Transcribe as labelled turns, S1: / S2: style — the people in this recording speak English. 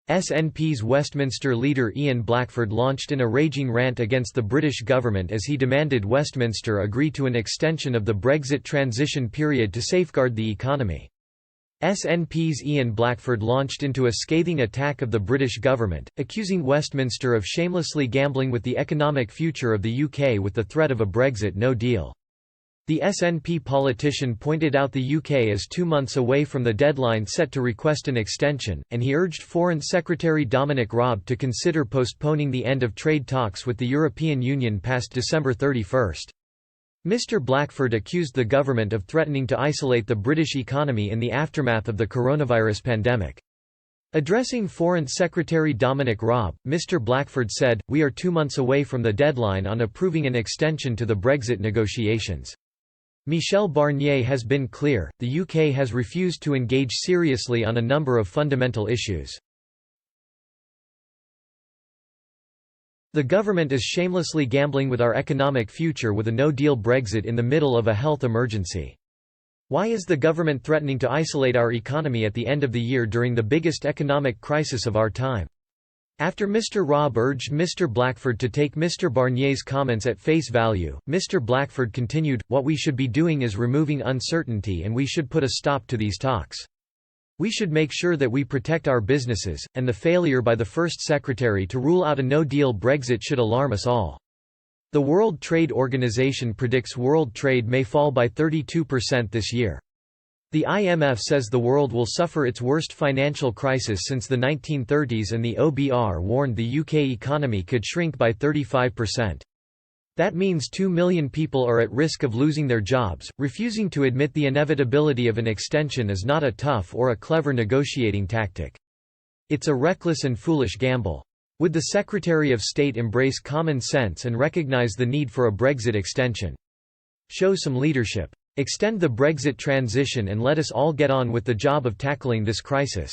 S1: SNP's Westminster leader Ian Blackford launched a raging rant against the British government as he demanded Westminster agree to an extension of the Brexit transition period to safeguard the economy. SNP's Ian Blackford launched into a scathing attack of the British government, accusing Westminster of shamelessly gambling with the economic future of the UK with the threat of a Brexit no deal. The SNP politician pointed out the UK is 2 months away from the deadline set to request an extension, and he urged Foreign Secretary Dominic Raab to consider postponing the end of trade talks with the European Union past December 31. Mr. Blackford accused the government of threatening to isolate the British economy in the aftermath of the coronavirus pandemic. Addressing Foreign Secretary Dominic Raab, Mr. Blackford said, "We are 2 months away from the deadline on approving an extension to the Brexit negotiations. Michel Barnier has been clear, the UK has refused to engage seriously on a number of fundamental issues. The government is shamelessly gambling with our economic future with a no-deal Brexit in the middle of a health emergency. Why is the government threatening to isolate our economy at the end of the year during the biggest economic crisis of our time?" After Mr. Raab urged Mr. Blackford to take Mr. Barnier's comments at face value, Mr. Blackford continued, "What we should be doing is removing uncertainty, and we should put a stop to these talks. We should make sure that we protect our businesses, and the failure by the First Secretary to rule out a no-deal Brexit should alarm us all. The World Trade Organization predicts world trade may fall by 32% this year. The IMF says the world will suffer its worst financial crisis since the 1930s, and the OBR warned the UK economy could shrink by 35%. That means 2 million people are at risk of losing their jobs." Refusing to admit the inevitability of an extension is not a tough or a clever negotiating tactic. It's a reckless and foolish gamble. Would the Secretary of State embrace common sense and recognise the need for a Brexit extension? Show some leadership. Extend the Brexit transition and let us all get on with the job of tackling this crisis.